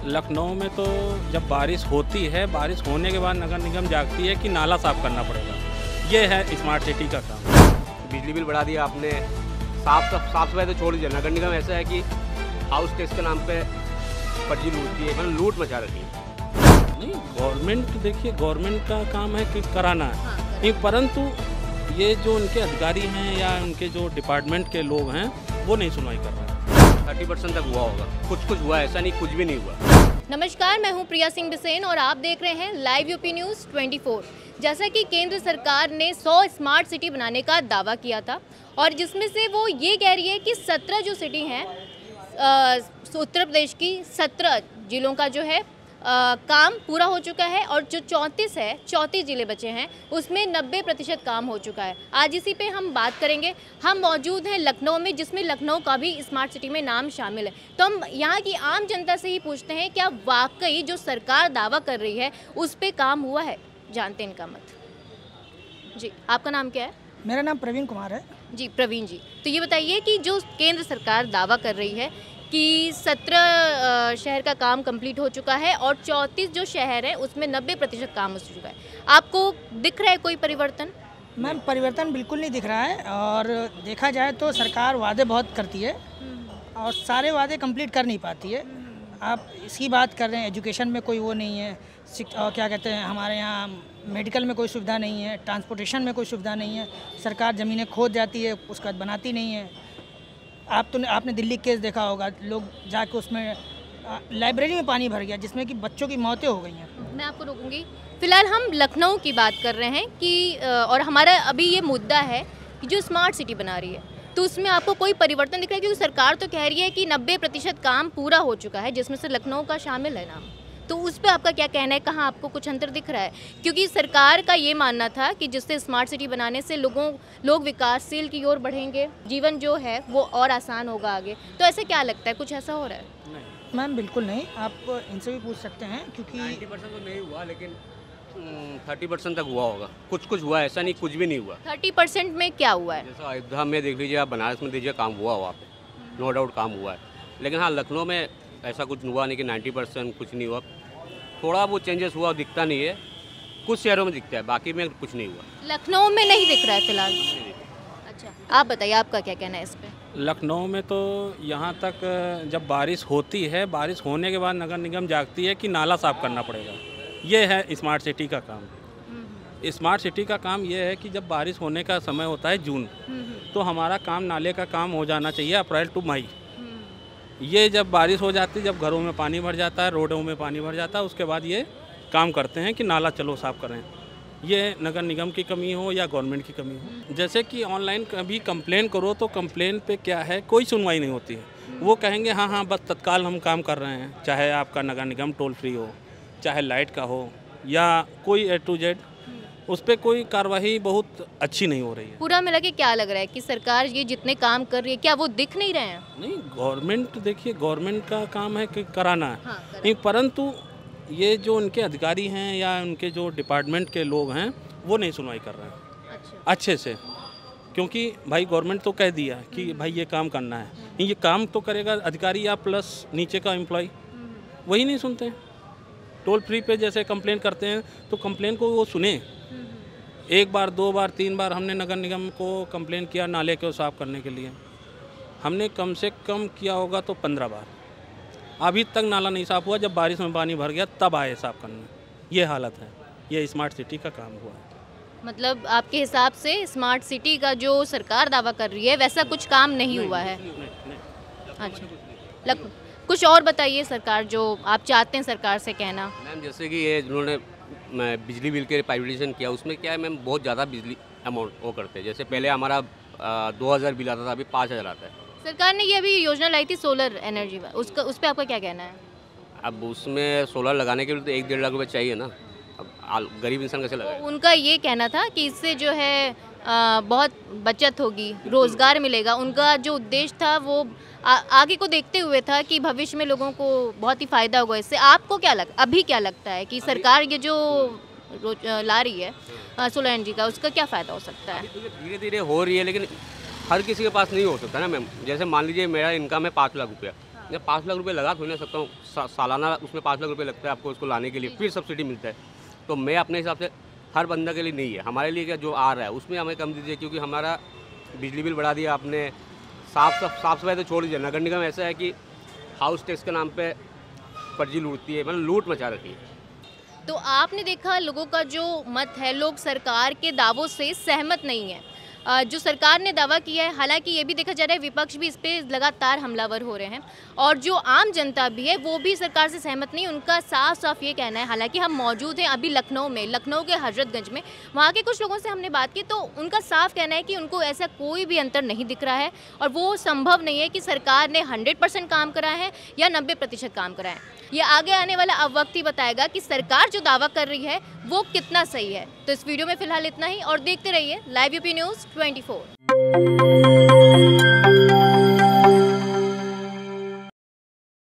लखनऊ में तो जब बारिश होती है, बारिश होने के बाद नगर निगम जागती है कि नाला साफ़ करना पड़ेगा। ये है स्मार्ट सिटी का काम। बिजली बिल बढ़ा दिया आपने, साफ सफाई तो छोड़ दीजिए। नगर निगम ऐसा है कि हाउस टैक्स के नाम पे फर्जी लूटती है, मतलब लूट मचा रही है। नहीं, गवर्नमेंट देखिए, गवर्नमेंट का काम है कि कराना है, परंतु ये जो उनके अधिकारी हैं या उनके जो डिपार्टमेंट के लोग हैं वो नहीं सुनवाई कर रहे हैं। 30% तक हुआ होगा, कुछ हुआ, ऐसा नहीं कुछ भी नहीं हुआ। नमस्कार, मैं हूं प्रिया सिंह बिसेन और आप देख रहे हैं लाइव यूपी न्यूज़ 24। जैसा कि केंद्र सरकार ने 100 स्मार्ट सिटी बनाने का दावा किया था और जिसमें से वो ये कह रही है कि 17 जो सिटी हैं उत्तर प्रदेश की 17 जिलों का जो है काम पूरा हो चुका है और जो 34 ज़िले बचे हैं उसमें 90% काम हो चुका है। आज इसी पे हम बात करेंगे। हम मौजूद हैं लखनऊ में, जिसमें लखनऊ का भी स्मार्ट सिटी में नाम शामिल है। तो हम यहाँ की आम जनता से ही पूछते हैं, क्या वाकई जो सरकार दावा कर रही है उस पर काम हुआ है? जानते हैं इनका मत। जी, आपका नाम क्या है? मेरा नाम प्रवीण कुमार है। जी प्रवीण जी, तो ये बताइए कि जो केंद्र सरकार दावा कर रही है कि 17 शहर का काम कंप्लीट हो चुका है और 34 जो शहर है उसमें 90% काम हो चुका है, आपको दिख रहा है कोई परिवर्तन? मैम, परिवर्तन बिल्कुल नहीं दिख रहा है। और देखा जाए तो सरकार वादे बहुत करती है और सारे वादे कंप्लीट कर नहीं पाती है। आप इसकी बात कर रहे हैं, एजुकेशन में कोई वो नहीं है, क्या कहते हैं, हमारे यहाँ मेडिकल में कोई सुविधा नहीं है, ट्रांसपोर्टेशन में कोई सुविधा नहीं है। सरकार ज़मीनें खोद जाती है, उसके बाद बनाती नहीं है। आपने दिल्ली केस देखा होगा, लोग जाके उसमें लाइब्रेरी में पानी भर गया जिसमें कि बच्चों की मौतें हो गई हैं। मैं आपको रोकूंगी। फिलहाल हम लखनऊ की बात कर रहे हैं कि और हमारा अभी ये मुद्दा है कि जो स्मार्ट सिटी बना रही है तो उसमें आपको कोई परिवर्तन दिख रहा है? क्योंकि सरकार तो कह रही है कि 90% काम पूरा हो चुका है, जिसमें से लखनऊ का शामिल है नाम। तो उस पर आपका क्या कहना है? कहाँ आपको कुछ अंतर दिख रहा है? क्योंकि सरकार का ये मानना था कि जिससे स्मार्ट सिटी बनाने से लोग विकासशील की ओर बढ़ेंगे, जीवन जो है वो और आसान होगा आगे। तो ऐसे क्या लगता है, कुछ ऐसा हो रहा है? नहीं मैम, बिल्कुल नहीं। आप इनसे भी पूछ सकते हैं क्योंकि 90% तो नहीं हुआ, लेकिन 30% तक हुआ होगा। कुछ हुआ, ऐसा नहीं कुछ भी नहीं हुआ। 30% में क्या हुआ है? जैसा अयोध्या में देख लीजिए, आप बनारस में दीजिए, काम हुआ वहाँ पे, नो डाउट काम हुआ है। लेकिन हाँ, लखनऊ में ऐसा कुछ हुआ नहीं कि 90% कुछ नहीं हुआ। थोड़ा वो चेंजेस हुआ, दिखता नहीं है, कुछ शहरों में दिखता है, बाकी में कुछ नहीं हुआ। लखनऊ में नहीं दिख रहा है फिलहाल। अच्छा, आप बताइए, आपका क्या कहना है इस पे? लखनऊ में तो यहाँ तक जब बारिश होती है, बारिश होने के बाद नगर निगम जागती है कि नाला साफ़ करना पड़ेगा। ये है स्मार्ट सिटी का काम। स्मार्ट सिटी का काम ये है कि जब बारिश होने का समय होता है जून, तो हमारा काम नाले का काम हो जाना चाहिए अप्रैल टू मई। ये जब बारिश हो जाती है, जब घरों में पानी भर जाता है, रोडों में पानी भर जाता है, उसके बाद ये काम करते हैं कि नाला चलो साफ़ करें। ये नगर निगम की कमी हो या गवर्नमेंट की कमी हो। जैसे कि ऑनलाइन कभी कंप्लेन करो तो कंप्लेन पे क्या है, कोई सुनवाई नहीं होती है। वो कहेंगे हाँ बस तत्काल हम काम कर रहे हैं, चाहे आपका नगर निगम टोल फ्री हो, चाहे लाइट का हो या कोई A to Z, उस पर कोई कार्रवाई बहुत अच्छी नहीं हो रही है। पूरा मिला के क्या लग रहा है कि सरकार ये जितने काम कर रही है, क्या वो दिख नहीं रहे हैं? नहीं, गवर्नमेंट देखिए, गवर्नमेंट का काम है कि कराना है, हाँ, नहीं, परंतु ये जो उनके अधिकारी हैं या उनके जो डिपार्टमेंट के लोग हैं वो नहीं सुनवाई कर रहे हैं अच्छे से। क्योंकि भाई गवर्नमेंट तो कह दिया कि भाई ये काम करना है, ये काम तो करेगा अधिकारी या प्लस नीचे का एम्प्लॉय, वही नहीं सुनते हैं। टोल फ्री पे जैसे कंप्लेन करते हैं तो कंप्लेन को वो सुने। एक बार, दो बार, 3 बार हमने नगर निगम को कंप्लेन किया नाले को साफ़ करने के लिए। हमने कम से कम किया होगा तो 15 बार, अभी तक नाला नहीं साफ़ हुआ। जब बारिश में पानी भर गया तब आए साफ़ करने। ये हालत है, ये स्मार्ट सिटी का काम हुआ है। मतलब आपके हिसाब से स्मार्ट सिटी का जो सरकार दावा कर रही है वैसा कुछ काम नहीं हुआ है? अच्छा, कुछ और बताइए सरकार जो आप चाहते हैं सरकार से कहना। मैम, जैसे कि ये जिन्होंने बिजली बिल के प्राइवेटाइजेशन किया, उसमें क्या है मैम, बहुत ज़्यादा बिजली अमाउंट वो करते हैं। जैसे पहले हमारा 2000 बिल आता था, अभी 5000 आता है। सरकार ने ये अभी योजना लाई थी सोलर एनर्जी, उस पर आपका क्या कहना है? अब उसमें सोलर लगाने के लिए तो 1-1.5 लाख रुपये चाहिए ना। अब गरीब इंसान कैसे लगाए? उनका ये कहना था कि इससे जो है बहुत बचत होगी, रोज़गार मिलेगा। उनका जो उद्देश्य था वो आगे को देखते हुए था कि भविष्य में लोगों को बहुत ही फ़ायदा होगा इससे। आपको अभी क्या लगता है कि सरकार ये जो ला रही है सोलर एनर्जी का, उसका क्या फ़ायदा हो सकता है? धीरे धीरे हो रही है, लेकिन हर किसी के पास नहीं हो सकता ना मैम। जैसे मान लीजिए मेरा इनकम है 5 लाख रुपया, मैं 5 लाख रुपए लगा थोड़ी ना सकता हूँ, सालाना उसमें 5 लाख रुपए लगता है आपको उसको लाने के लिए, फिर सब्सिडी मिलता है। तो मैं अपने हिसाब से हर बंदा के लिए नहीं है, हमारे लिए क्या जो आ रहा है उसमें हमें कम दीजिए, क्योंकि हमारा बिजली बिल बढ़ा दिया आपने, साफ सफाई तो छोड़ दीजिए। नगर निगम ऐसा है कि हाउस टैक्स के नाम पे फर्जी लूटती है, मतलब लूट मचा रखी है। तो आपने देखा लोगों का जो मत है, लोग सरकार के दावों से सहमत नहीं है। जो सरकार ने दावा किया है, हालांकि ये भी देखा जा रहा है विपक्ष भी इस पे लगातार हमलावर हो रहे हैं और जो आम जनता भी है वो भी सरकार से सहमत नहीं। उनका साफ साफ ये कहना है, हालांकि हम मौजूद हैं अभी लखनऊ में, लखनऊ के हजरतगंज में, वहाँ के कुछ लोगों से हमने बात की तो उनका साफ कहना है कि उनको ऐसा कोई भी अंतर नहीं दिख रहा है और वो संभव नहीं है कि सरकार ने 100% काम करा है या 90% काम करा है। ये आगे आने वाला अब वक्त ही बताएगा कि सरकार जो दावा कर रही है वो कितना सही है। तो इस वीडियो में फिलहाल इतना ही और देखते रहिए लाइव यूपी न्यूज़ 24।